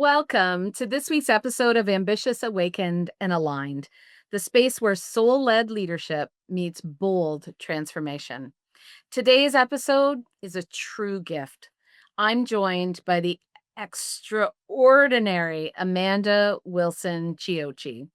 Welcome to this week's episode of Ambitious, Awakened, and Aligned, the space where soul led leadership meets bold transformation. Today's episode is a true gift. I'm joined by the extraordinary Amanda Wilson-Ciocci,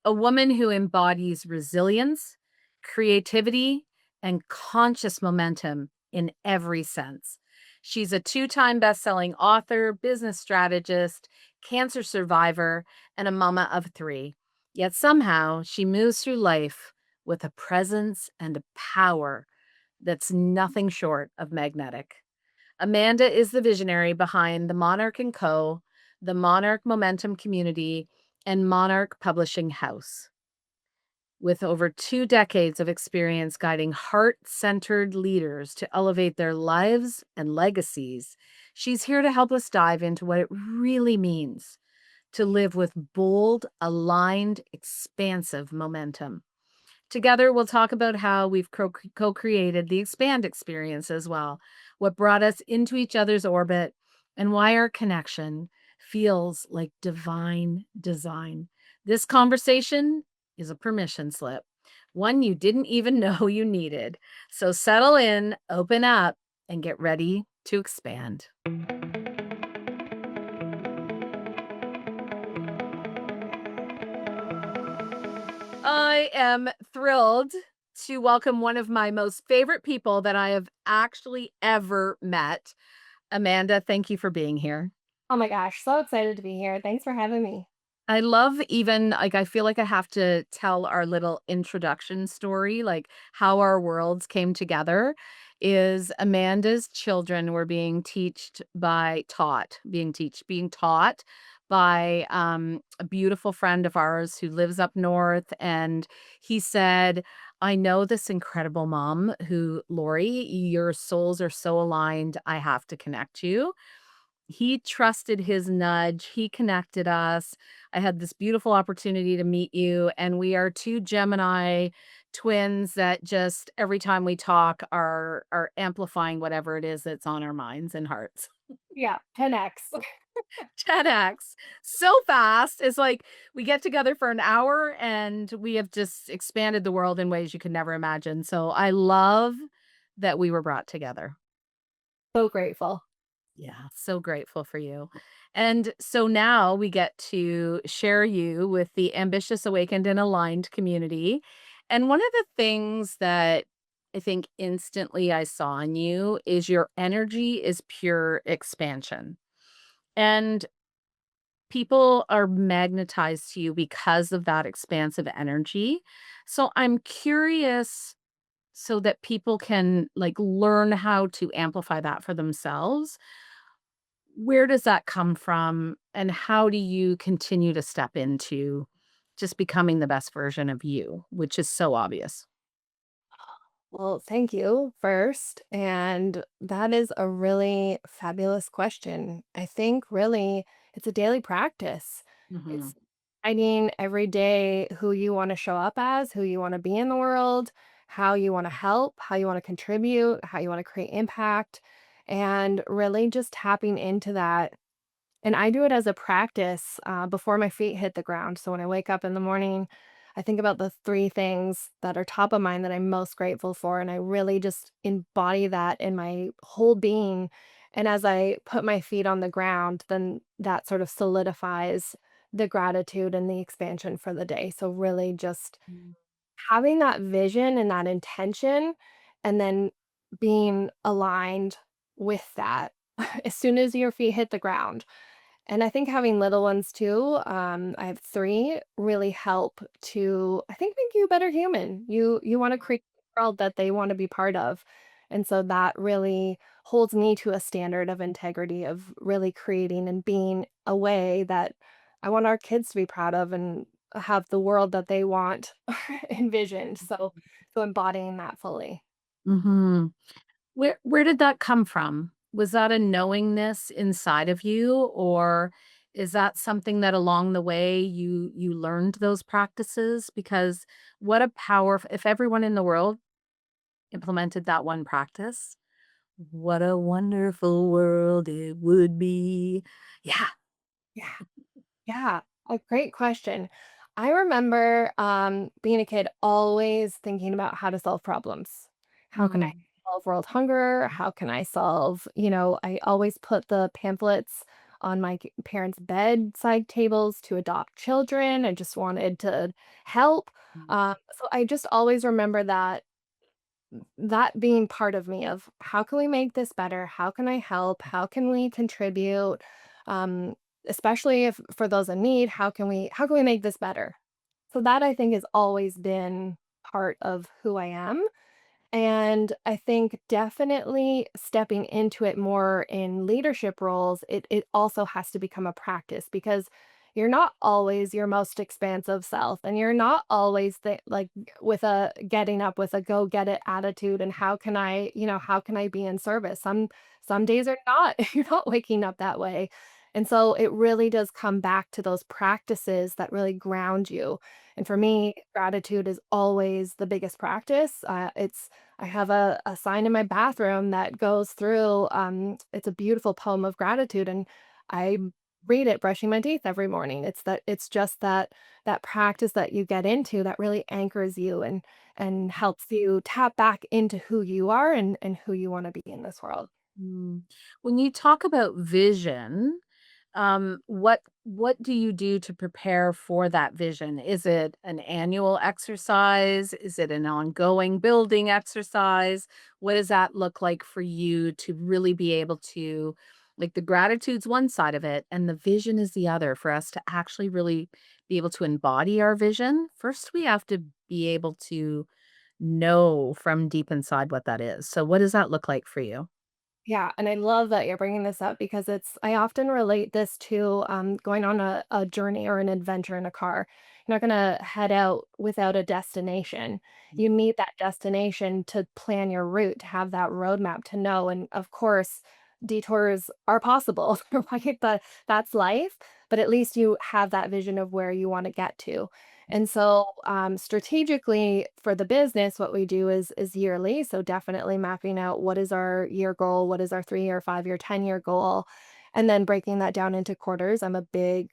a woman who embodies resilience, creativity, and conscious momentum in every sense. She's a two-time best-selling author, business strategist, cancer survivor, and a mama of three. Yet somehow she moves through life with a presence and a power that's nothing short of magnetic. Amanda is the visionary behind the Monarch & Co., the Monarch Momentum Community, and Monarch Publishing House. With over 2 decades of experience guiding heart-centered leaders to elevate their lives and legacies, she's here to help us dive into what it really means to live with bold, aligned, expansive momentum. Together, we'll talk about how we've co-created the Expand experience as well, what brought us into each other's orbit, and why our connection feels like divine design. This conversation is a permission slip, one you didn't even know you needed. So settle in, open up, and get ready to expand. I am thrilled to welcome one of my most favorite people that I have actually ever met. Amanda, thank you for being here. Oh my gosh, so excited to be here. Thanks for having me. I love even like I feel like I have to tell our little introduction story, like how our worlds came together is Amanda's children were being taught by a beautiful friend of ours who lives up north. And he said, I know this incredible mom who, Lori, your souls are so aligned. I have to connect you. He trusted his nudge. He connected us. I had this beautiful opportunity to meet you, and we are 2 Gemini twins that just every time we talk are amplifying whatever it is that's on our minds and hearts. Yeah, 10x. 10x. So fast. It's like we get together for an hour and we have just expanded the world in ways you could never imagine. So I love that we were brought together. So grateful. Yeah, so grateful for you. And so now we get to share you with the ambitious, awakened, and aligned community. And one of the things that I think instantly I saw in you is your energy is pure expansion. And people are magnetized to you because of that expansive energy. So I'm curious so that people can like learn how to amplify that for themselves. Where does that come from, and how do you continue to step into just becoming the best version of you, which is so obvious? Well, thank you first. And that is a really fabulous question. I think really it's a daily practice. Mhm. It's finding every day who you want to show up as, who you want to be in the world, how you want to help, how you want to contribute, how you want to create impact, and really just tapping into that. And I do it as a practice, before my feet hit the ground. So when I wake up in the morning, I think about the 3 things that are top of mind that I'm most grateful for, and I really just embody that in my whole being. And as I put my feet on the ground, then that sort of solidifies the gratitude and the expansion for the day. So really just Mm. having that vision and that intention, and then being aligned with that as soon as your feet hit the ground. And I think having little ones too, I have 3, really help to, I think, make you a better human. You wanna create a world that they wanna be part of. And so that really holds me to a standard of integrity of really creating and being a way that I want our kids to be proud of and have the world that they want envisioned. So embodying that fully. Mhm. Where did that come from? Was that a knowingness inside of you, or is that something that along the way you learned those practices? Because what a power if everyone in the world implemented that one practice, what a wonderful world it would be. Yeah. Yeah, a great question. I remember being a kid always thinking about how to solve problems. How can I Mm, solve world hunger? How can I solve, I always put the pamphlets on my parents' bedside tables to adopt children. I just wanted to help. mm, So I just always remember that being part of me of how can we make this better? How can I help? How can we contribute? Um, Especially if for those in need, how can we make this better? So that I think has always been part of who I am. And I think definitely stepping into it more in leadership roles, it also has to become a practice because you're not always your most expansive self and you're not always like with a getting up with a go get it attitude and how can I be in service? Some days are not you're not waking up that way. And so it really does come back to those practices that really ground you. And for me, gratitude is always the biggest practice. I have a sign in my bathroom that goes through, it's a beautiful poem of gratitude, and I read it brushing my teeth every morning. It's just that practice that you get into that really anchors you and helps you tap back into who you are and who you wanna be in this world. mm. When you talk about vision, what do you do to prepare for that vision? Is it an annual exercise? Is it an ongoing building exercise? What does that look like for you to really be able to, like, the gratitude's one side of it and the vision is the other, for us to actually really be able to embody our vision? First, we have to be able to know from deep inside what that is. So what does that look like for you? Yeah, and I love that you're bringing this up because I often relate this to going on a journey or an adventure in a car. You're not going to head out without a destination. You need that destination to plan your route, to have that roadmap to know. And of course, detours are possible, right? But that's life. But at least you have that vision of where you want to get to. And so, strategically for the business, what we do is yearly. So definitely mapping out what is our year goal, what is our 3-year, 5-year, 10-year goal, and then breaking that down into quarters. I'm a big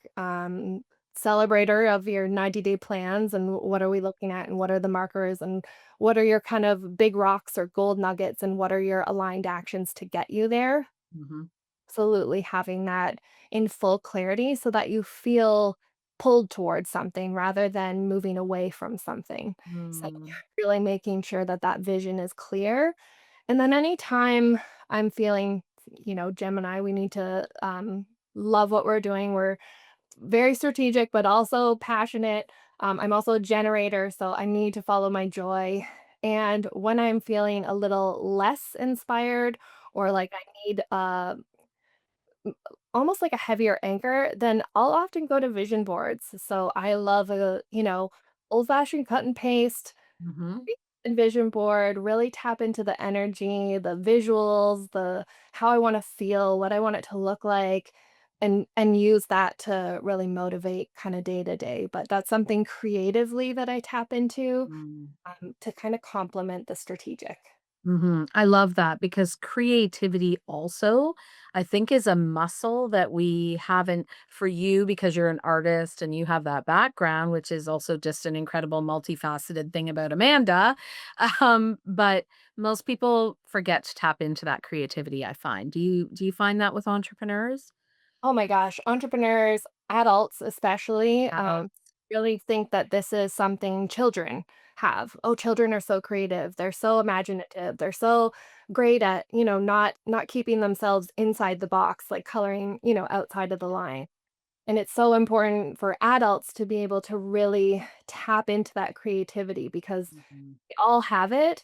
celebrator of your 90-day plans and what are we looking at and what are the markers and what are your kind of big rocks or gold nuggets and what are your aligned actions to get you there. Mhm. Absolutely having that in full clarity so that you feel pulled towards something rather than moving away from something. So Mm. really making sure that that vision is clear. And then anytime I'm feeling, Gemini, we need to love what we're doing. We're very strategic, but also passionate. I'm also a generator, so I need to follow my joy. And when I'm feeling a little less inspired or like I need almost like a heavier anchor, then I'll often go to vision boards. So I love old-fashioned cut and paste Mhm. and vision board, really tap into the energy, the visuals, the how I want to feel, what I want it to look like, and use that to really motivate kind of day to day. But that's something creatively that I tap into Mm. to kind of complement the strategic. Mhm. I love that because creativity also, I think, is a muscle that we haven't, for you, because you're an artist and you have that background, which is also just an incredible multifaceted thing about Amanda. But most people forget to tap into that creativity, I find. Do you find that with entrepreneurs? Oh my gosh, entrepreneurs, adults especially, Adults. really think that this is something children have. Oh, children are so creative. They're so imaginative. They're so great at, not keeping themselves inside the box, like coloring, outside of the line. And it's so important for adults to be able to really tap into that creativity because Mhm. we all have it.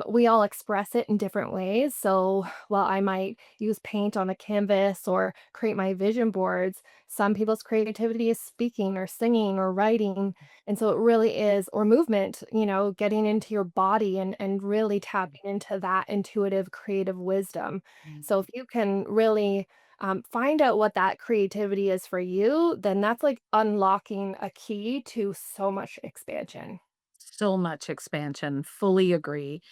We all express it in different ways. So while I might use paint on a canvas or create my vision boards, some people's creativity is speaking or singing or writing. And so it really is, or movement, getting into your body and really tapping into that intuitive creative wisdom. So if you can really find out what that creativity is for you, then that's like unlocking a key to so much expansion. So much expansion, fully agree.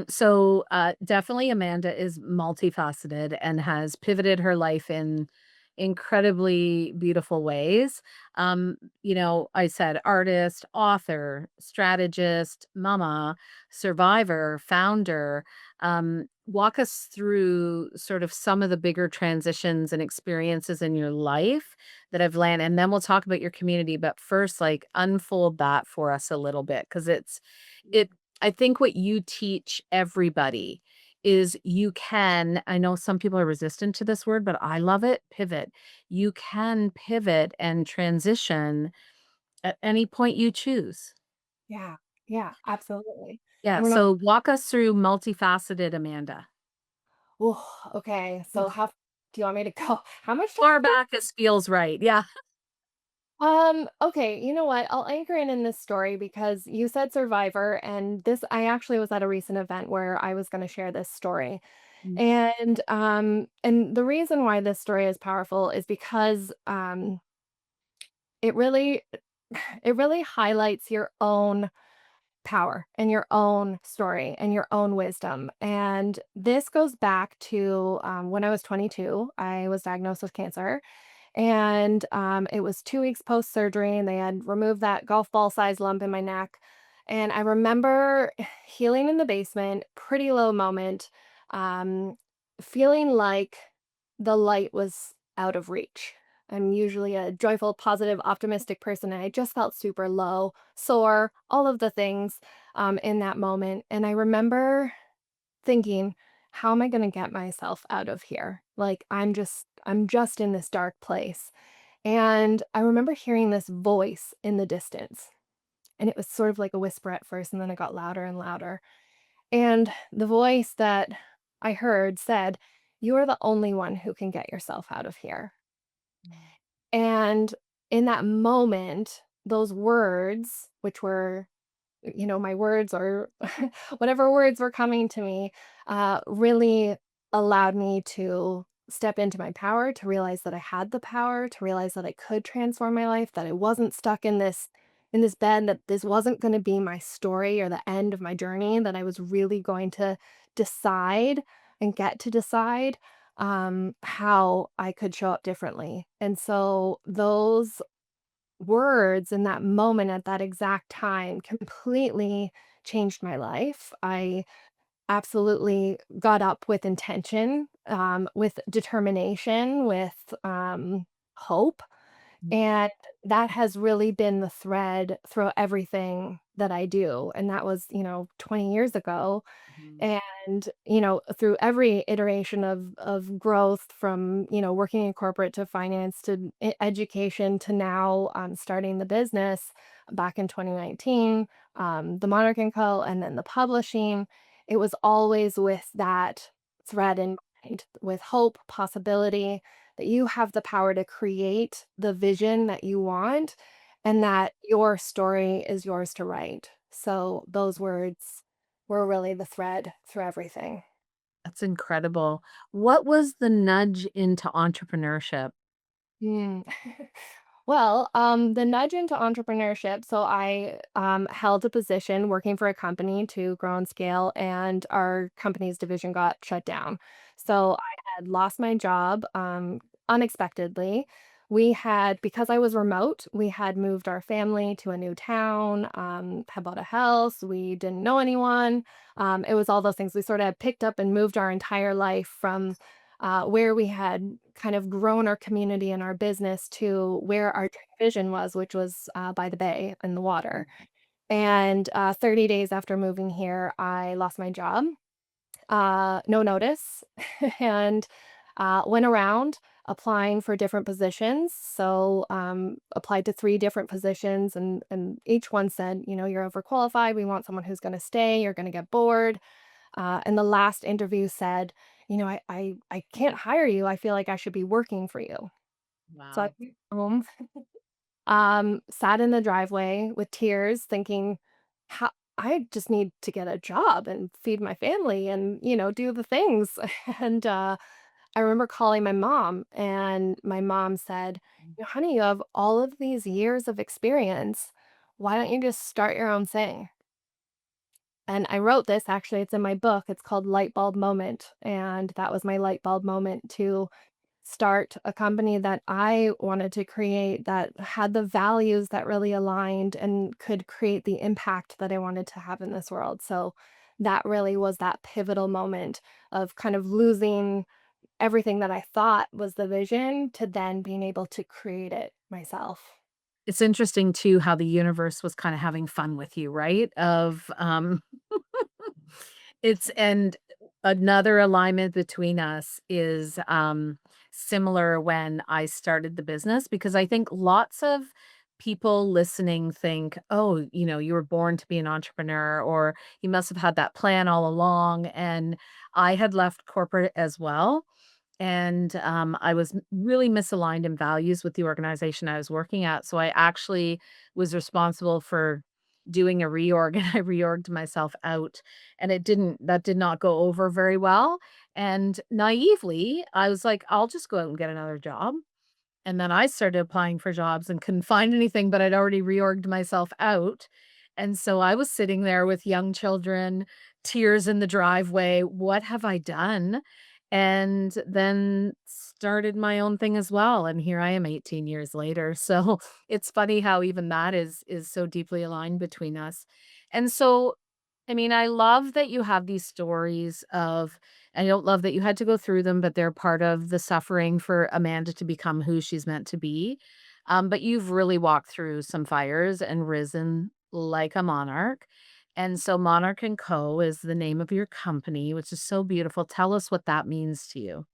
So definitely Amanda is multifaceted and has pivoted her life in incredibly beautiful ways. I said artist, author, strategist, mama, survivor, founder. Walk us through sort of some of the bigger transitions and experiences in your life that have landed, and then we'll talk about your community. But first, like, unfold that for us a little bit because it I think what you teach everybody is you can, I know some people are resistant to this word, but I love it, pivot. You can pivot and transition at any point you choose. Yeah. Yeah, absolutely. Yeah, And we're not so walk us through multifaceted Amanda. Ooh, okay, so how do you want me to go? How much time? Far back as feels right. Yeah. Okay, you know what? I'll anchor in this story because you said survivor, and this I actually was at a recent event where I was going to share this story. Mm, And the reason why this story is powerful is because it really it really highlights your own power and your own story and your own wisdom. And this goes back to when I was 22, I was diagnosed with cancer. And it was 2 weeks post surgery, and they had removed that golf ball sized lump in my neck. And I remember healing in the basement, pretty low moment, um, feeling like the light was out of reach. I'm usually a joyful, positive, optimistic person, and I just felt super low, sore, all of the things in that moment. And I remember thinking, how am I going to get myself out of here? Like I'm just in this dark place. And I remember hearing this voice in the distance. And it was sort of like a whisper at first, and then it got louder and louder. And the voice that I heard said, "You are the only one who can get yourself out of here." mm, And in that moment, those words, which were, my words or whatever words were coming to me, really allowed me to step into my power, to realize that I had the power, to realize that I could transform my life, that I wasn't stuck in this bed, that this wasn't going to be my story or the end of my journey, that I was really going to decide and get to decide how I could show up differently. And so those words in that moment at that exact time completely changed my life. I absolutely got up with intention, with determination, with hope. mm, And that has really been the thread through everything that I do. And that was, 20 years ago. mhm, And, through every iteration of growth from, working in corporate to finance to education to now starting the business back in 2019, the Monarch and Co. and then the publishing, it was always with that thread in mind, with hope, possibility, that you have the power to create the vision that you want and that your story is yours to write. So those words were really the thread through everything. that's incredible. What was the nudge into entrepreneurship? Mm. Well, the nudge into entrepreneurship. So I held a position working for a company to grow and scale, and our company's division got shut down. So I had lost my job unexpectedly. Because I was remote, we had moved our family to a new town, had bought a house. We didn't know anyone. It was all those things. We sort of picked up and moved our entire life from where we had kind of grown our community and our business to where our dream vision was, which was by the bay and the water. And 30 days after moving here, I lost my job, no notice, and went around applying for different positions. So applied to 3 different positions, and each one said, you're overqualified. We want someone who's going to stay. You're going to get bored. And the last interview said, I can't hire you. I feel like I should be working for you. So I Wow. went home, sat in the driveway with tears, thinking, how I just need to get a job and feed my family and, do the things. And I remember calling my mom, and my mom said, honey, you have all of these years of experience. Why don't you just start your own thing? And I wrote this, actually, it's in my book. It's called Light Bulb Moment. And that was my light bulb moment to start a company that I wanted to create that had the values that really aligned and could create the impact that I wanted to have in this world. So that really was that pivotal moment of kind of losing everything that I thought was the vision to then being able to create it myself. It's interesting too how the universe was kinda having fun with you, right? It's and another alignment between us is, similar when I started the business because I think lots of people listening think, "Oh, you were born to be an entrepreneur," or "You must have had that plan all along," and I had left corporate as well, and, I was really misaligned in values with the organization I was working at, so I actually was responsible for doing a reorg, and I reorged myself out, and that did not go over very well, and naively, I was like, "I'll just go out and get another job." And then I started applying for jobs and couldn't find anything, but I'd already reorged myself out. And so I was sitting there with young children, tears in the driveway. What have I done? And then started my own thing as well. And here I am 18 years later. So it's funny how even that is so deeply aligned between us. And so I mean, I love that you have these stories of I don't love that you had to go through them, but they're part of the suffering for Amanda to become who she's meant to be. But you've really walked through some fires and risen like a monarch. And so Monarch and Co is the name of your company, which is so beautiful. Tell us what that means to you.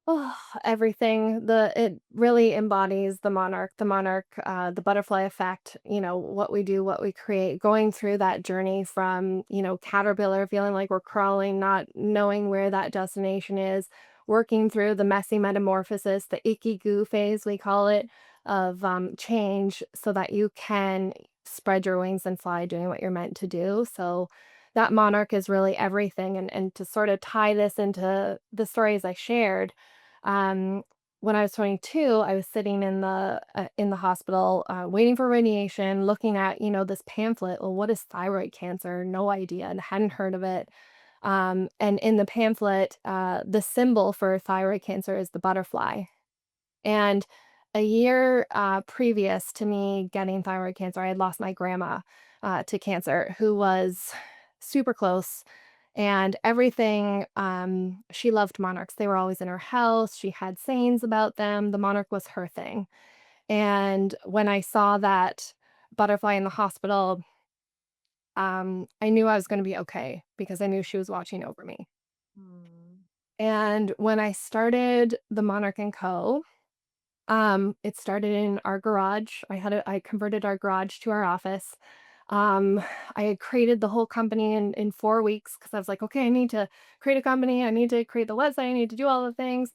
Oh, everything. It really embodies the butterfly effect, what we do, what we create, going through that journey from, caterpillar, feeling like we're crawling, not knowing where that destination is, working through the messy metamorphosis, the icky goo phase, we call it, of change so that you can spread your wings and fly doing what you're meant to do. So that monarch is really everything. And to sort of tie this into the stories I shared, um, when I was 22, I was sitting in the hospital, waiting for radiation, looking at, this pamphlet. Well, what is thyroid cancer? No idea, and hadn't heard of it. And in the pamphlet, the symbol for thyroid cancer is the butterfly. And a year previous to me getting thyroid cancer, I had lost my grandma to cancer, who was super close and everything. She loved monarchs. They were always in her house. She had sayings about them. The monarch was her thing. And when I saw that butterfly in the hospital, I knew I was going to be okay because I knew she was watching over me. Mm. And when I started the Monarch and Co., it started in our garage. I converted our garage to our office. Um, I had created the whole company in 4 weeks because I was like, "Okay, I need to create a company. I need to create the website. I need to do all the things."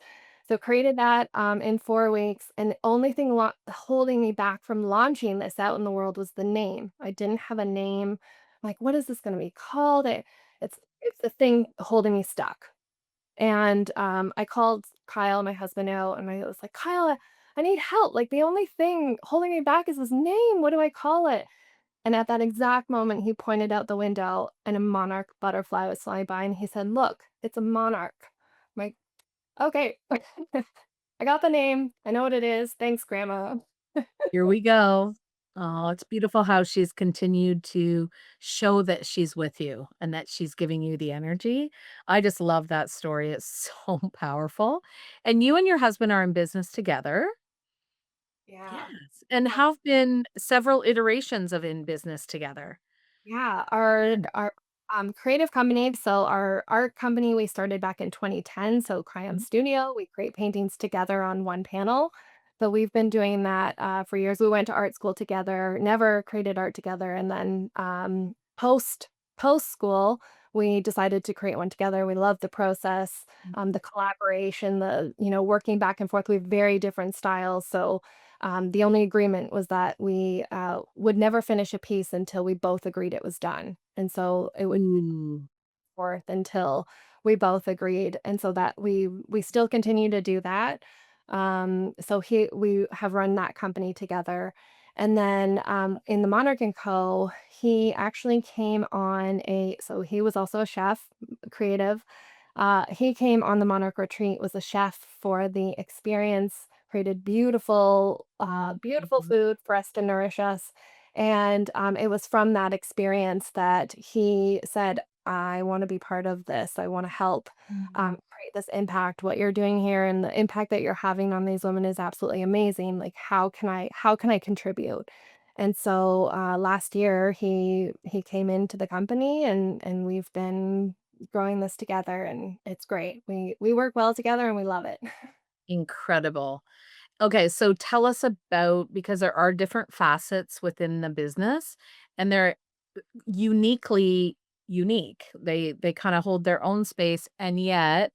So created that, in 4 weeks, and the only thing holding me back from launching this out in the world was the name. I didn't have a name. Like, "What is this gonna be called?" It's the thing holding me stuck. And, I called Kyle, my husband, out, and I was like, "Kyle, I need help. Like, the only thing holding me back is this name. What do I call it?" And at that exact moment, he pointed out the window, and a monarch butterfly was flying by, and he said, "Look, it's a monarch." I'm like, "Okay." I got the name. I know what it is. Thanks, grandma. Here we go. Oh, it's beautiful how she's continued to show that she's with you and that she's giving you the energy. I just love that story. It's so powerful. And you and your husband are in business together. Yeah. Yes. And have been several iterations of in business together. Yeah, our creative company, so our art company, we started back in 2010, so Crayon Mhm. Studio, we create paintings together on one panel. So we've been doing that for years. We went to art school together, never created art together, and then post school, we decided to create one together. We love the process, the collaboration, the working back and forth. We have very different styles, so the only agreement was that we would never finish a piece until we both agreed it was done. And so it would Ooh. forth until we both agreed. And so that we still continue to do that. So we have run that company together. And then in the Monarch and Co, he actually came on a so he was also a chef, creative. He came on the Monarch retreat, was a chef for the experience, created beautiful, beautiful Mhm. food for us to nourish us. And it was from that experience that he said, I want to be part of this. I want to help create this impact. What you're doing here and the impact that you're having on these women is absolutely amazing. Like, how can I contribute? And so last year he came into the company, and we've been growing this together, and it's great. We work well together and we love it. Incredible. Okay, so tell us about, because there are different facets within the business, and they're uniquely unique. They kinda hold their own space, and yet,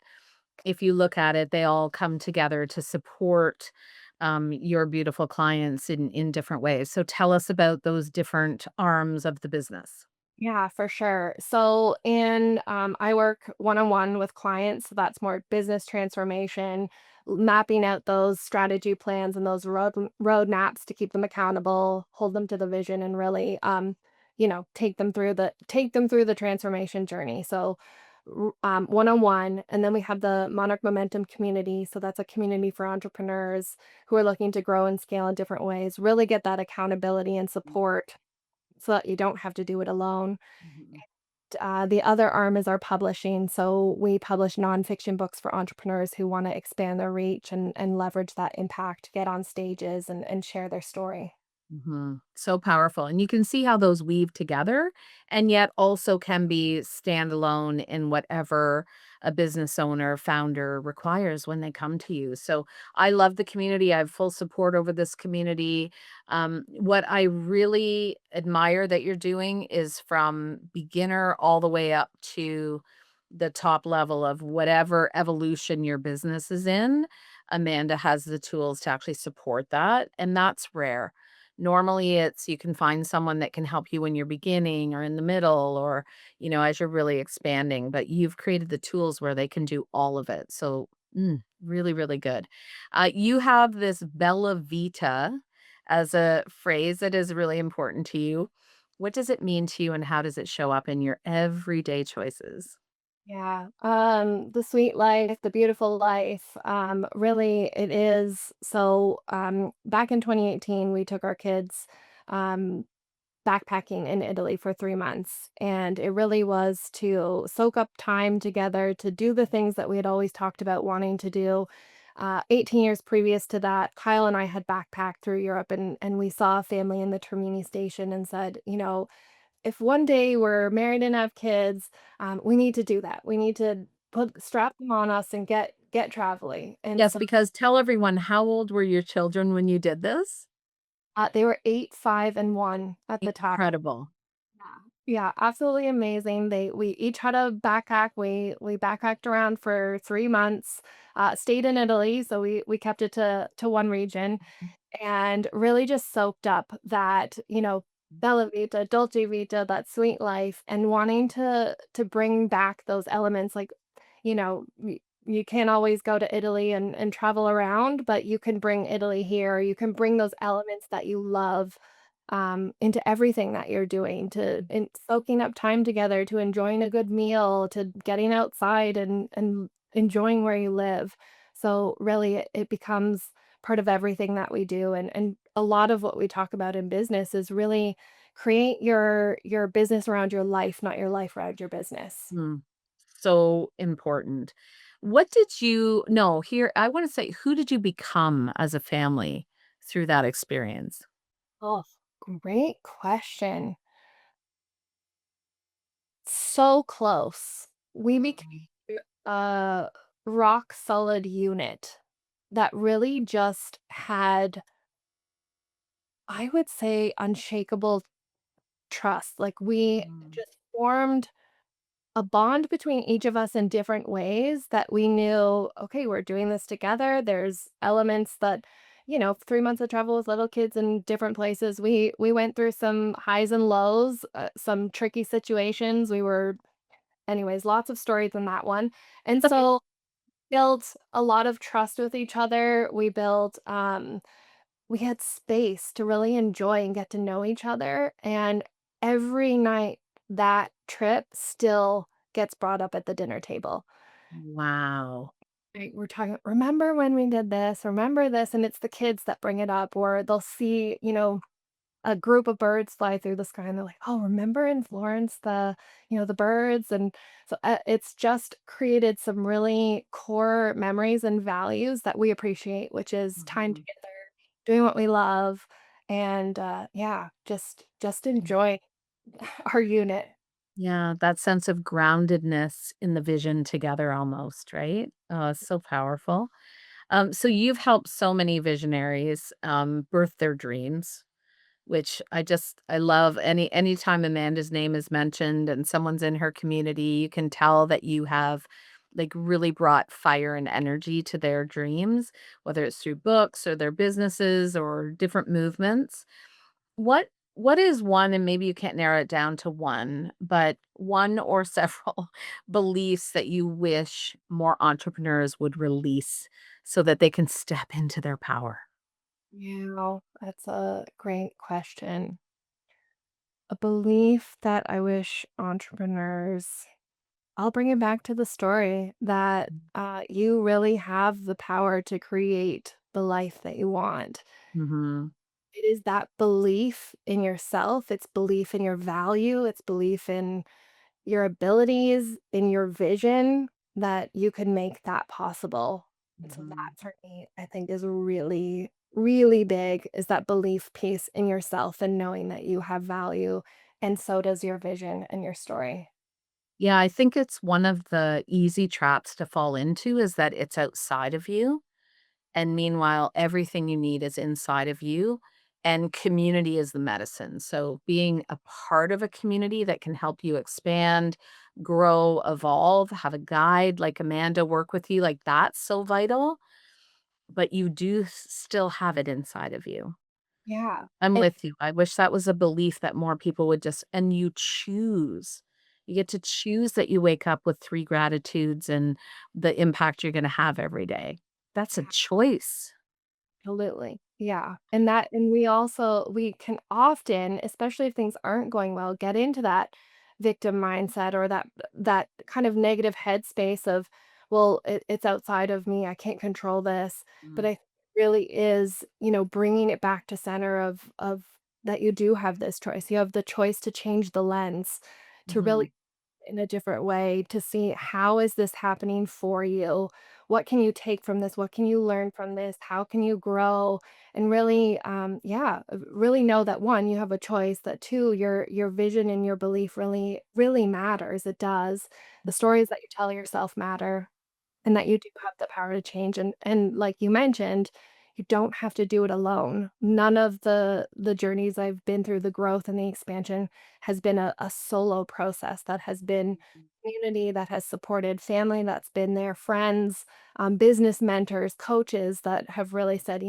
if you look at it, they all come together to support, your beautiful clients in different ways. So tell us about those different arms of the business. Yeah, for sure. So I work one-on-one with clients, so that's more business transformation, mapping out those strategy plans and those roadmaps to keep them accountable, hold them to the vision, and really, take them through the transformation journey. So, one-on-one, and then we have the Monarch Momentum Community. So that's a community for entrepreneurs who are looking to grow and scale in different ways. Really get that accountability and support so that you don't have to do it alone. Mhm. The other arm is our publishing. So we publish nonfiction books for entrepreneurs who want to expand their reach and leverage that impact, get on stages and share their story. Mhm. So powerful, and you can see how those weave together, and yet also can be standalone in whatever a business owner, founder requires when they come to you. So I love the community. I have full support over this community. What I really admire that you're doing is from beginner all the way up to the top level of whatever evolution your business is in. Amanda has the tools to actually support that, and that's rare. Normally, it's you can find someone that can help you when you're beginning or in the middle or, as you're really expanding, but you've created the tools where they can do all of it. So, really, really good. You have this Bella Vita as a phrase that is really important to you. What does it mean to you and how does it show up in your everyday choices? Yeah. The sweet life, the beautiful life. Really it is. So back in 2018, we took our kids um backpacking in Italy for 3 months. And it really was to soak up time together to do the things that we had always talked about wanting to do. 18 years previous to that, Kyle and I had backpacked through Europe, and we saw a family in the Termini station and said, if one day we're married and have kids, we need to do that. We need to put strap them on us and get traveling. And Yes, so because tell everyone, how old were your children when you did this? they were 8, 5, and 1 at the time. Incredible. Yeah. Yeah, absolutely amazing. We each had a backpack. We backpacked around for 3 months, stayed in Italy, so we kept it to one region, and really just soaked up that, Bella Vita, Dolce Vita, that sweet life, and wanting to bring back those elements, like, you can't always go to Italy and travel around, but you can bring Italy here. You can bring those elements that you love into everything that you're doing, to in soaking up time together, to enjoying a good meal, to getting outside and enjoying where you live. So really it becomes part of everything that we do. And a lot of what we talk about in business is really create your business around your life, not your life around your business. Mm. So important. What did you no, here, I wanna say, who did you become as a family through that experience? Oh, great question. So close. We became a rock solid unit that really just had, I would say, unshakable trust. Like, we Mm. just formed a bond between each of us in different ways that we knew, okay, we're doing this together. There's elements that, 3 months of travel with little kids in different places. We went through some highs and lows, some tricky situations. Anyways, lots of stories in that one. And Okay. so built a lot of trust with each other. We had space to really enjoy and get to know each other. And every night that trip still gets brought up at the dinner table. Wow. Right, we're talking, "Remember when we did this? Remember this?" And it's the kids that bring it up, or they'll see, a group of birds fly through the sky, and they're like, "Oh, remember in Florence, the birds?" And so, it's just created some really core memories and values that we appreciate, which is time Mhm. together, doing what we love, and, yeah, just enjoy our unit. Yeah, that sense of groundedness in the vision together almost, right? Oh, it's so powerful. So you've helped so many visionaries birth their dreams, which I love anytime Amanda's name is mentioned and someone's in her community, you can tell that you have like really brought fire and energy to their dreams, whether it's through books or their businesses or different movements. What is one, and maybe you can't narrow it down to one, but one or several beliefs that you wish more entrepreneurs would release so that they can step into their power? Yeah, that's a great question. A belief that I wish entrepreneurs I'll bring it back to the story that, you really have the power to create the life that you want. Mhm. It is that belief in yourself, it's belief in your value, it's belief in your abilities, in your vision that you can make that possible. And so that Mhm. for me, I think is really, really big is that belief piece in yourself and knowing that you have value, and so does your vision and your story. Yeah, I think it's one of the easy traps to fall into is that it's outside of you. And meanwhile, everything you need is inside of you. And community is the medicine. So being a part of a community that can help you expand, grow, evolve, have a guide like Amanda work with you, like that's so vital. But you do still have it inside of you. Yeah. I'm It with you. I wish that was a belief that more people would just and you choose. You get to choose that you wake up with 3 gratitudes and the impact you're gonna have every day. That's a choice. Absolutely. Yeah. And we can often, especially if things aren't going well, get into that victim mindset or that kind of negative headspace of, well, it's outside of me. I can't control this. But Mm, I really is, bringing it back to center of that you do have this choice. You have the choice to change the lens, to mhm, really in a different way to see how is this happening for you? What can you take from this? What can you learn from this? How can you grow? And really, really know that one, you have a choice. That two, your vision and your belief really, really matters. It does. The stories that you tell yourself matter. And that you do have the power to change, and like you mentioned, you don't have to do it alone. None of the journeys I've been through, the growth and the expansion has been a solo process, that has been community that has supported, family that's been there, friends, business mentors, coaches that have really said,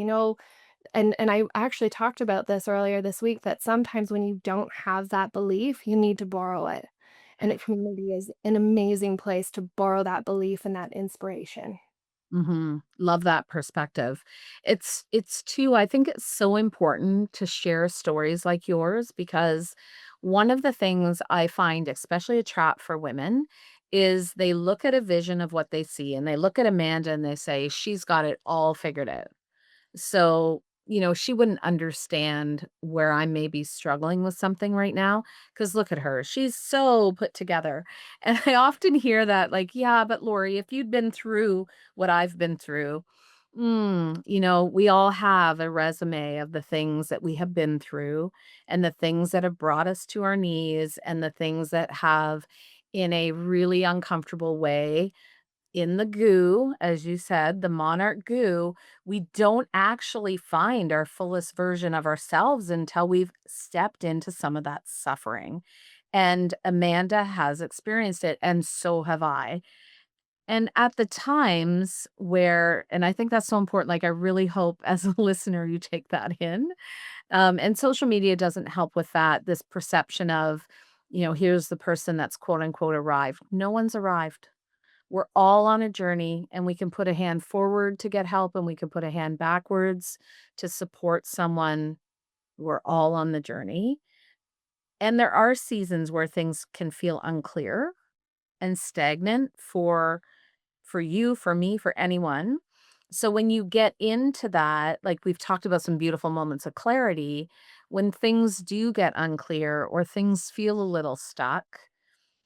and I actually talked about this earlier this week, that sometimes when you don't have that belief, you need to borrow it. And a community is an amazing place to borrow that belief and that inspiration. mhm. Love that perspective. It's too I think it's so important to share stories like yours because one of the things I find especially a trap for women is they look at a vision of what they see and they look at Amanda and they say, "She's got it all figured out." So, she wouldn't understand where I may be struggling with something right now. Because look at her, she's so put together. And I often hear that like, "Yeah, but Lori, if you'd been through what I've been through." We all have a resume of the things that we have been through and the things that have brought us to our knees and the things that have, in a really uncomfortable way, in the goo, as you said, the monarch goo, we don't actually find our fullest version of ourselves until we've stepped into some of that suffering. And Amanda has experienced it, and so have I. And at the times where, and I think that's so important, like, I really hope as a listener you take that in. And social media doesn't help with that, this perception of, here's the person that's quote unquote arrived. No one's arrived. We're all on a journey and we can put a hand forward to get help and we can put a hand backwards to support someone. We're all on the journey. And there are seasons where things can feel unclear and stagnant for for you, for me, for anyone. So when you get into that, like we've talked about some beautiful moments of clarity, when things do get unclear or things feel a little stuck,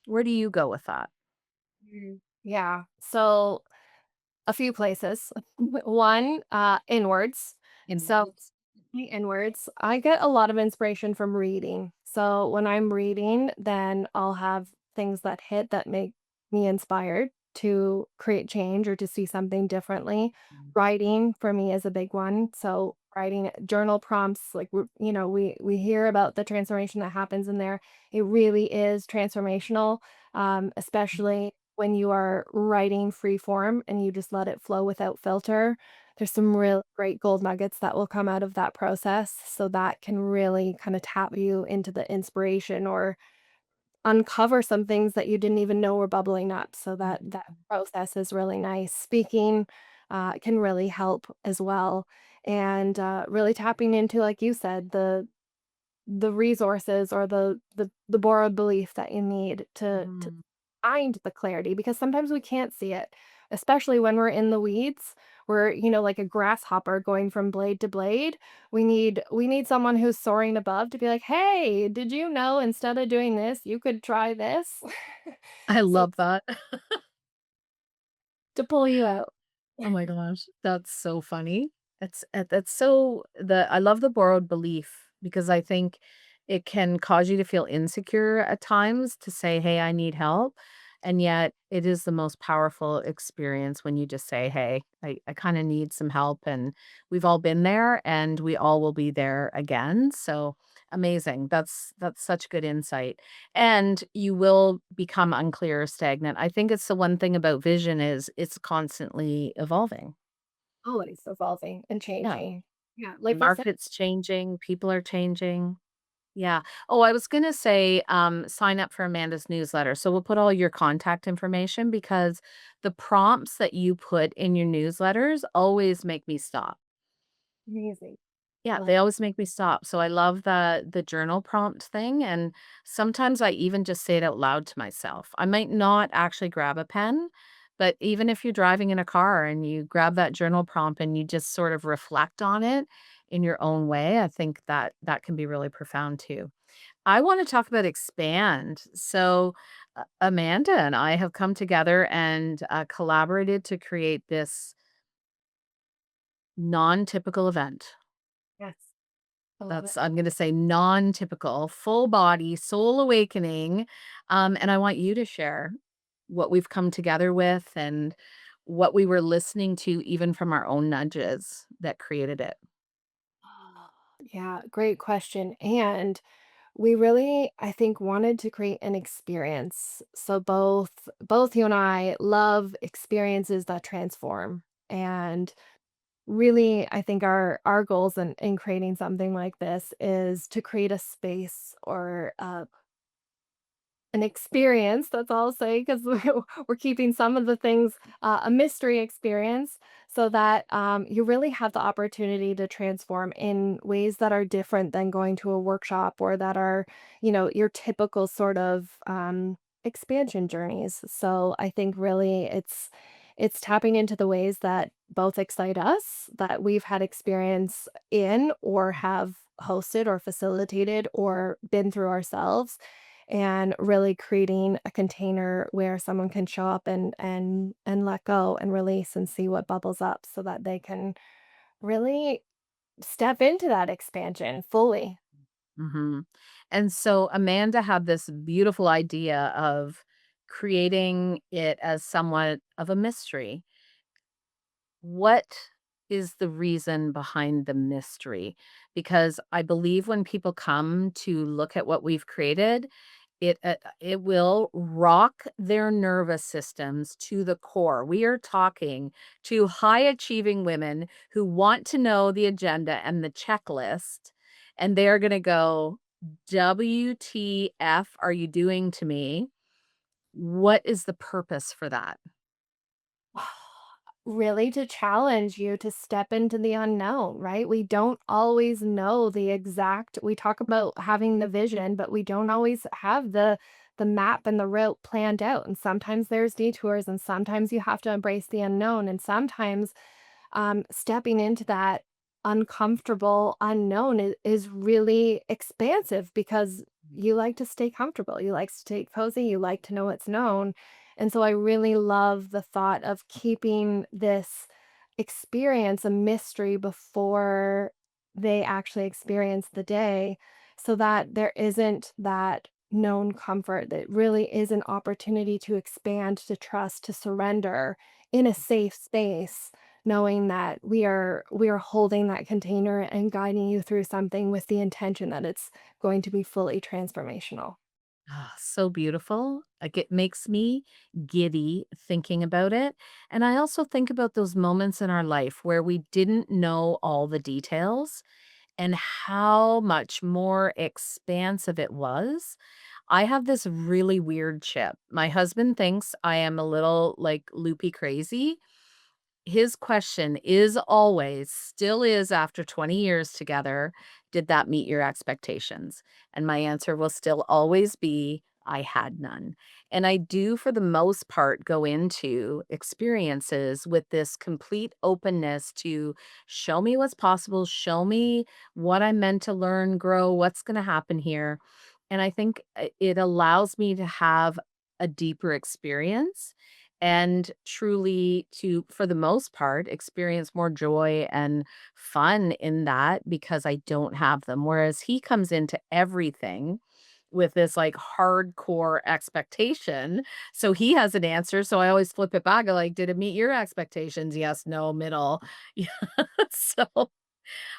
where do you go with that? Yeah. So a few places. One, inwards. So Inwards. the inwards, I get a lot of inspiration from reading. So when I'm reading, then I'll have things that hit that make me inspired to create change or to see something differently. Writing for me is a big one. So writing journal prompts, like we hear about the transformation that happens in there. It really is transformational, especially when you are writing free form and you just let it flow without filter. There's some real great gold nuggets that will come out of that process, so that can really kinda tap you into the inspiration or uncover some things that you didn't even know were bubbling up, so that process is really nice. Speaking, can really help as well, and, really tapping into, like you said, the resources or the borrowed belief that you need to Mhm. find the clarity, because sometimes we can't see it, especially when we're in the weeds. We're, like a grasshopper going from blade to blade. We need someone who's soaring above to be like, "Hey, did you know instead of doing this, you could try this?" I So love that. to pull you out. Oh my gosh, that's so funny. That's so the I love the borrowed belief because I think it can cause you to feel insecure at times to say, "Hey, I need help." And yet it is the most powerful experience when you just say, "Hey, I kind of need some help." And we've all been there and we all will be there again. So amazing. That's such good insight. And you will become unclear or stagnant. I think it's the one thing about vision is it's constantly evolving. Always evolving and Yeah. changing. Yeah, like we said. Markets changing, people are changing. Yeah. Oh, I was gonna say, sign up for Amanda's newsletter. So we'll put all your contact information because the prompts that you put in your newsletters always make me stop. Amazing. I Yeah, love they always make me stop. So I love the journal prompt thing, and sometimes I even just say it out loud to myself. I might not actually grab a pen, but even if you're driving in a car and you grab that journal prompt and you just sort of reflect on it in your own way, I think that that can be really profound too. I want to talk about expand. So Amanda and I have come together and collaborated to create this non-typical event. Yes, I love it. That's I'm gonna say non-typical, full body, soul awakening, and I want you to share what we've come together with and what we were listening to even from our own nudges that created it. Yeah, great question. And we really, I think, wanted to create an experience. So both you and I love experiences that transform. And really, I think our goals in creating something like this is to create a space or an experience, that's all I'll say, 'cause we're keeping some of the things, a mystery experience so that, you really have the opportunity to transform in ways that are different than going to a workshop or that are, your typical sort of, expansion journeys. So I think really it's tapping into the ways that both excite us, that we've had experience in or have hosted or facilitated or been through ourselves, and really creating a container where someone can show up and let go and release and see what bubbles up so that they can really step into that expansion fully. Mhm. And so Amanda had this beautiful idea of creating it as somewhat of a mystery. What is the reason behind the mystery? Because I believe when people come to look at what we've created, it will rock their nervous systems to the core. We are talking to high achieving women who want to know the agenda and the checklist, and they're gonna go, "WTF are you doing to me? What is the purpose for that?" Really to challenge you to step into the unknown, right? We don't always know the exact we talk about having the vision, but we don't always have the map and the route planned out. And sometimes there's detours, and sometimes you have to embrace the unknown. And sometimes stepping into that uncomfortable unknown is really expansive because you like to stay comfortable. You like to stay cozy. You like to know what's known. And so I really love the thought of keeping this experience a mystery before they actually experience the day so that there isn't that known comfort, that really is an opportunity to expand, to trust, to surrender in a safe space, knowing that we are holding that container and guiding you through something with the intention that it's going to be fully transformational. Ah, so beautiful. Like, it makes me giddy thinking about it. And I also think about those moments in our life where we didn't know all the details and how much more expansive it was. I have this really weird chip. My husband thinks I am a little like loopy crazy. His question is always, still is after 20 years together, did that meet your expectations? And my answer will still always be, I had none. And I do, for the most part, go into experiences with this complete openness to show me what's possible, show me what I'm meant to learn, grow, what's going to happen here. And I think it allows me to have a deeper experience and truly to, for the most part, experience more joy and fun in that because I don't have them. Whereas he comes into everything with this like hardcore expectation. So he has an answer. So I always flip it back. Like, did it meet your expectations? Yes, no, middle. Yeah. So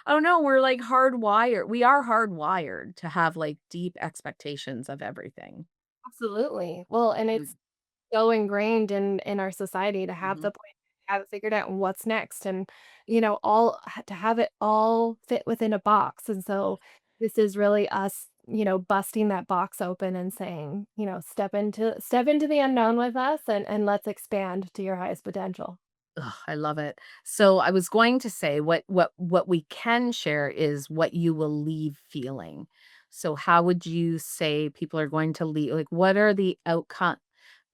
I don't know. We're like hardwired. We are hardwired to have like deep expectations of everything. Absolutely. Well, and Mm, it's so ingrained in our society to have mhm. the plan, have it figured out and what's next, and all to have it all fit within a box. And so this is really us, busting that box open and saying, step into the unknown with us, and let's expand to your highest potential. Ugh, I love it. So I was going to say what we can share is what you will leave feeling. So how would you say people are going to leave, like, what are the outcome,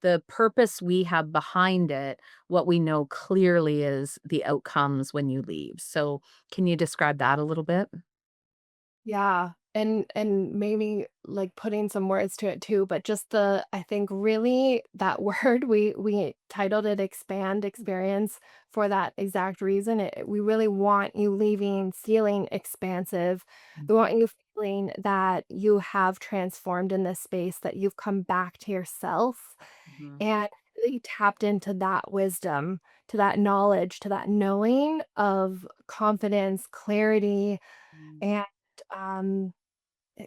the purpose we have behind it, what we know clearly is the outcomes when you leave. So can you describe that a little bit? Yeah, and maybe, like, putting some words to it too, but just I think really that word, we titled it "Expand Experience" for that exact reason. We really want you leaving feeling expansive. We want you feeling that you have transformed in this space, that you've come back to yourself Mhm. and really tapped into that wisdom, to that knowledge, to that knowing of confidence, clarity, Mhm. and, um,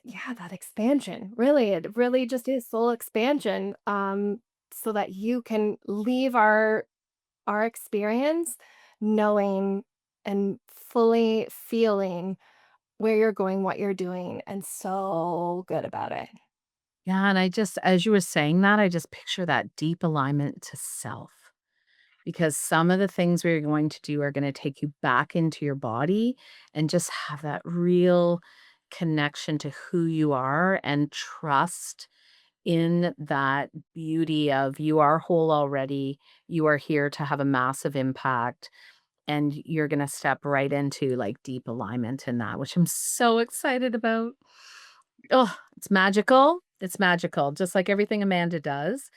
yeah, that expansion. Really, it really just is soul expansion, so that you can leave our experience knowing and fully feeling where you're going, what you're doing, and so good about it. Yeah, and I just, as you were saying that, I just picture that deep alignment to self. Because some of the things we're going to do are gonna take you back into your body and just have that real connection to who you are and trust in that beauty of you are whole already, you are here to have a massive impact, and you're gonna step right into, like, deep alignment in that, which I'm so excited about. Oh, it's magical. It's magical, just like everything Amanda does.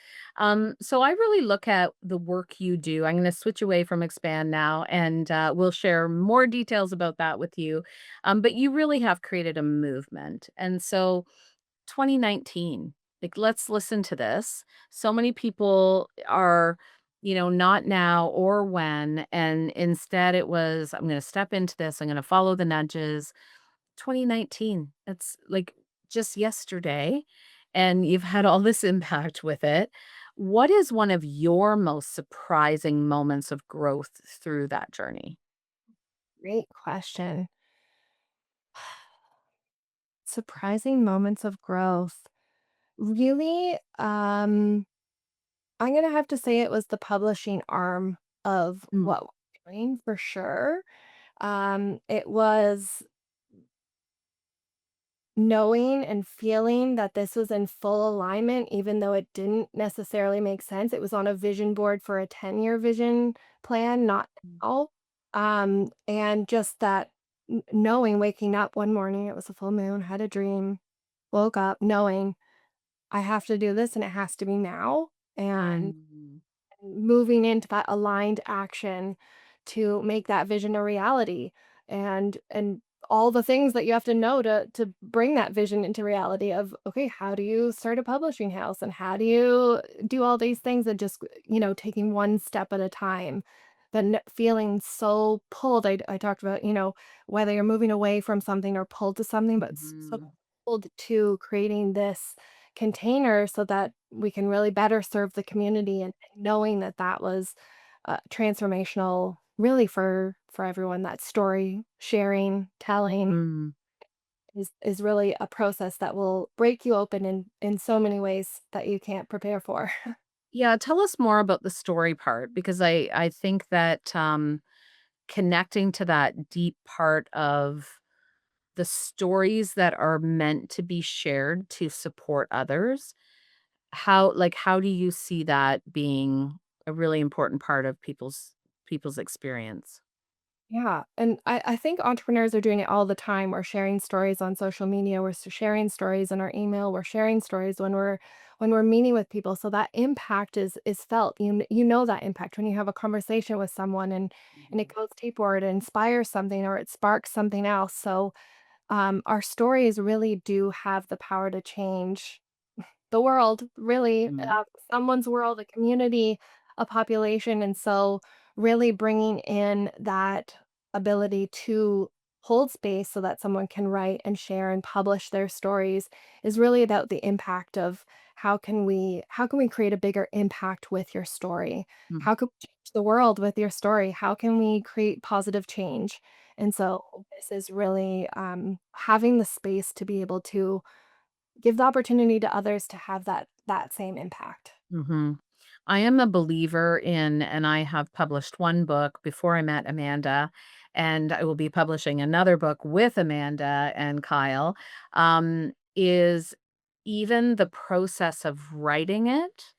So I really look at the work you do. I'm going to switch away from expand now, and we'll share more details about that with you. But you really have created a movement, and so 2019. Like, let's listen to this. So many people are, not now or when, and instead it was, I'm going to step into this. I'm going to follow the nudges. 2019. It's like just yesterday, and you've had all this impact with it. What is one of your most surprising moments of growth through that journey? Great question. Surprising moments of growth. Really, I'm gonna have to say it was the publishing arm of Mm, what we're doing for sure. It was knowing and feeling that this was in full alignment, even though it didn't necessarily make sense. It was on a vision board for a 10-year vision plan, not now. And just that knowing, waking up one morning, it was a full moon, had a dream, woke up knowing I have to do this and it has to be now. And Mm. moving into that aligned action to make that vision a reality, and all the things that you have to know to bring that vision into reality of, okay, how do you start a publishing house and how do you do all these things, and just taking one step at a time, then feeling so pulled. I talked about, whether you're moving away from something or pulled to something, but so Mhm. pulled to creating this container so that we can really better serve the community, and knowing that that was transformational really for everyone. That story sharing, telling Mm. is really a process that will break you open in so many ways that you can't prepare for. Yeah, tell us more about the story part because I think that, connecting to that deep part of the stories that are meant to be shared to support others, how do you see that being a really important part of people's experience? Yeah, and I think entrepreneurs are doing it all the time. We're sharing stories on social media, sharing stories in our email, we're sharing stories when we're meeting with people. So that impact is felt. You know that impact when you have a conversation with someone, and it Mhm. goes deeper, or it inspires something, or it sparks something else. So our stories really do have the power to change the world, really, Mm. someone's world, a community, a population. And so really bringing in that ability to hold space so that someone can write and share and publish their stories is really about the impact of how can we create a bigger impact with your story? Mm. How can we change the world with your story? How can we create positive change? And so this is really having the space to be able to give the opportunity to others to have that same impact. Mhm. I am a believer in and I have published 1 book before I met Amanda, and I will be publishing another book with Amanda and Kyle, is even the process of writing it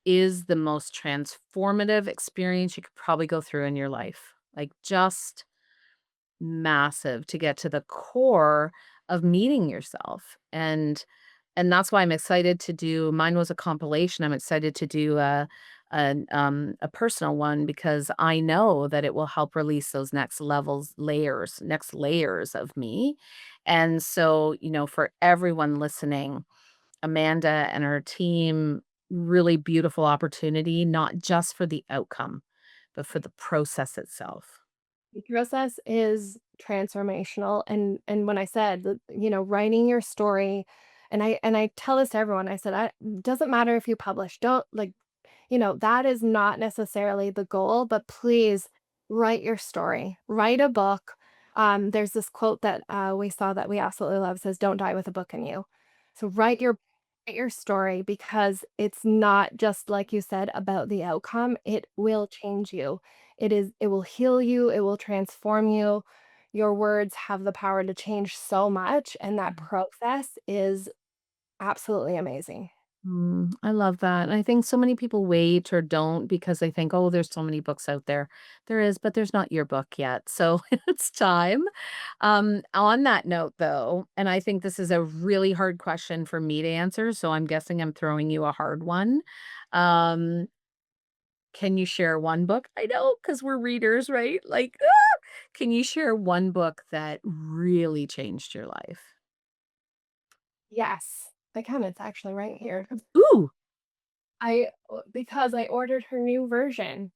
is the most transformative experience you could probably go through in your life. Like, just massive to get to the core of meeting yourself, and that's why I'm excited to do mine was a compilation. I'm excited to do a personal one because I know that it will help release those next layers of me. And so, for everyone listening, Amanda and her team, really beautiful opportunity, not just for the outcome, but for the process itself. The process is transformational, and when I said that, writing your story, and I tell this to everyone, I said, "I doesn't matter if you publish, don't like, that is not necessarily the goal, but please write your story, write a book." There's this quote that we saw that we absolutely love, says, "Don't die with a book in you." So write your story, because it's not just like you said about the outcome. It will change you. It will heal you, it will transform you. Your words have the power to change so much, and that process is absolutely amazing. I love that. And I think so many people wait or don't because they think, oh, there's so many books out there. There is, but there's not your book yet. So it's time. On that note, though, and I think this is a really hard question for me to answer. So I'm guessing I'm throwing you a hard one. Um, can you share one book? I know because we're readers, right? Like, can you share one book that really changed your life? Yes, I can, it's actually right here. Ooh, Because I ordered her new version.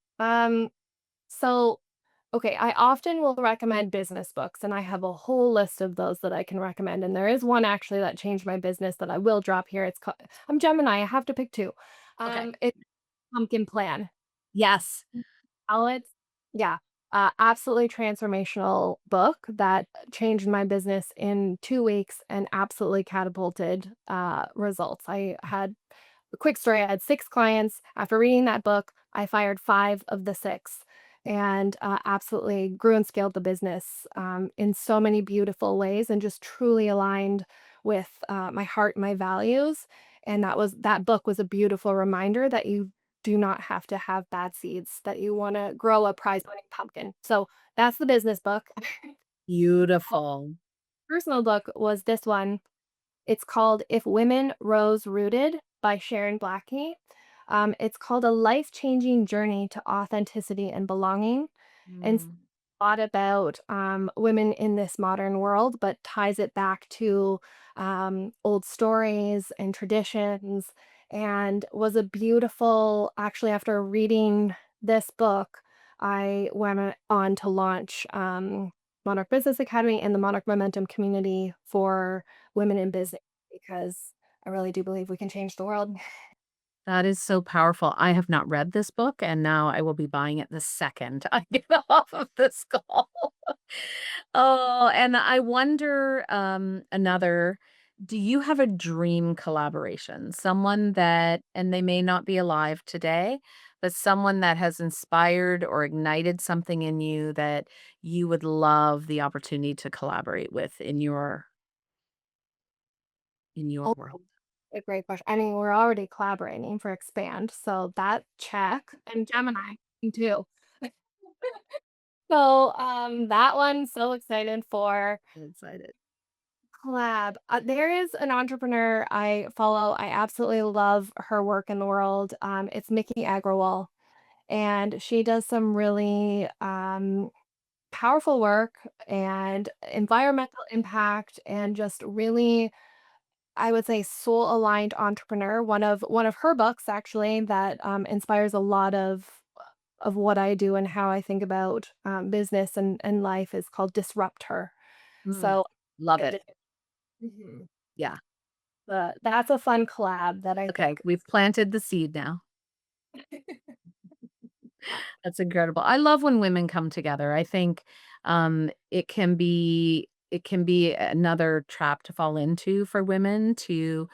So, okay, I often will recommend business books, and I have a whole list of those that I can recommend, and there is one actually that changed my business that I will drop here. It's called I'm Gemini, I have to pick 2. okay. It's Pumpkin Plan. Yes. Salads. Yeah, absolutely transformational book that changed my business in 2 weeks and absolutely catapulted, results. I had a quick story, I had 6 clients. After reading that book, I fired 5 of the 6, and absolutely grew and scaled the business in so many beautiful ways and just truly aligned with my heart and my values. And that book was a beautiful reminder that you do not have to have bad seeds, that you want to grow a prize winning pumpkin. So that's the business book. Beautiful. Personal book was this one. It's called If Women Rose Rooted by Sharon Blackie. It's called A Life Changing Journey to Authenticity and Belonging. And it's Mm. a lot about women in this modern world, but ties it back to old stories and traditions. And was a beautiful, actually, after reading this book, I went on to launch Monarch Business Academy and the Monarch Momentum Community for women in business because I really do believe we can change the world. That is so powerful. I have not read this book, and now I will be buying it the second I get off of this call. Oh, and I wonder, do you have a dream collaboration? Someone that and they may not be alive today, but someone that has inspired or ignited something in you that you would love the opportunity to collaborate with in your Oh, world? a great question. I mean, we're already collaborating for Expand, so that check, and Gemini too. So, that one, so excited for I'm excited. collab. There is an entrepreneur I follow. I absolutely love her work in the world. It's Mickey Agrawal, and she does some really powerful work and environmental impact, and just really, I would say, soul aligned entrepreneur. One of her books actually that inspires a lot of what I do and how I think about business and life is called Disrupt Her. Mm, So love it. good. Mhm. Yeah. That's a fun collab that I Okay, think. we've planted the seed now. That's incredible. I love when women come together. I think, it can be another trap to fall into for women to,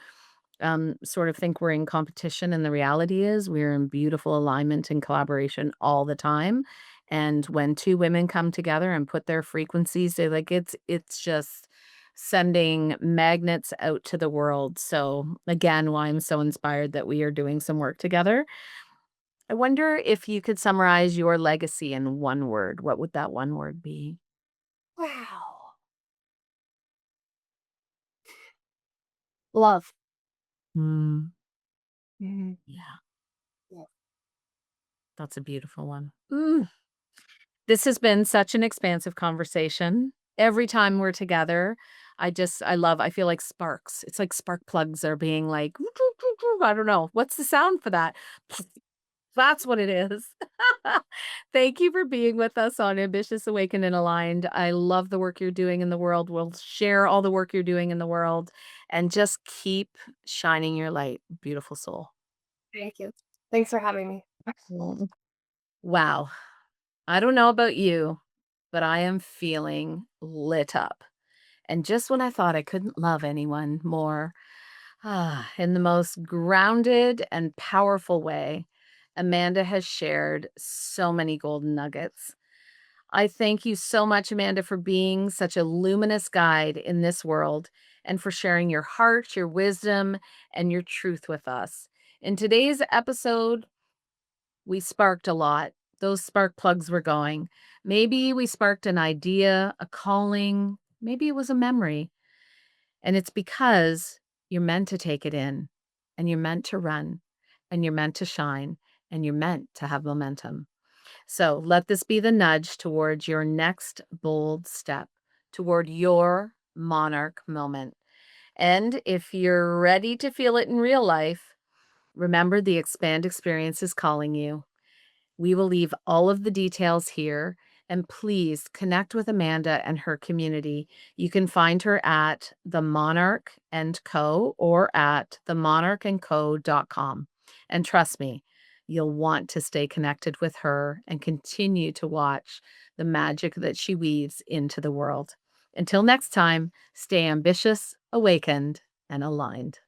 sort of think we're in competition, and the reality is we're in beautiful alignment and collaboration all the time, and when 2 women come together and put their frequencies, they like, it's just sending magnets out to the world, so, again, why I'm so inspired that we are doing some work together. I wonder if you could summarize your legacy in one word. What would that one word be? Wow. Love. Mm, Mhm. yeah, Yeah. that's a beautiful one. This has been such an expansive conversation. Every time we're together, I feel like sparks. It's like spark plugs are being like, I don't know. What's the sound for that? That's what it is. Thank you for being with us on Ambitious, Awakened, and Aligned. I love the work you're doing in the world. We'll share all the work you're doing in the world and just keep shining your light, beautiful soul. Thank you. Thanks for having me. Mm. Wow. I don't know about you, but I am feeling lit up. And just when I thought I couldn't love anyone more, in the most grounded and powerful way, Amanda has shared so many golden nuggets. I thank you so much, Amanda, for being such a luminous guide in this world and for sharing your heart, your wisdom, and your truth with us. In today's episode, we sparked a lot. Those spark plugs were going. Maybe we sparked an idea, a calling, maybe it was a memory. And it's because you're meant to take it in, and you're meant to run, and you're meant to shine, and you're meant to have momentum. So let this be the nudge towards your next bold step, toward your monarch moment. And if you're ready to feel it in real life, remember the expand experience is calling you. We will leave all of the details here. And please connect with Amanda and her community. You can find her at the Monarch and Co. or at themonarchandco.com. And trust me, you'll want to stay connected with her and continue to watch the magic that she weaves into the world. Until next time, stay ambitious, awakened, and aligned.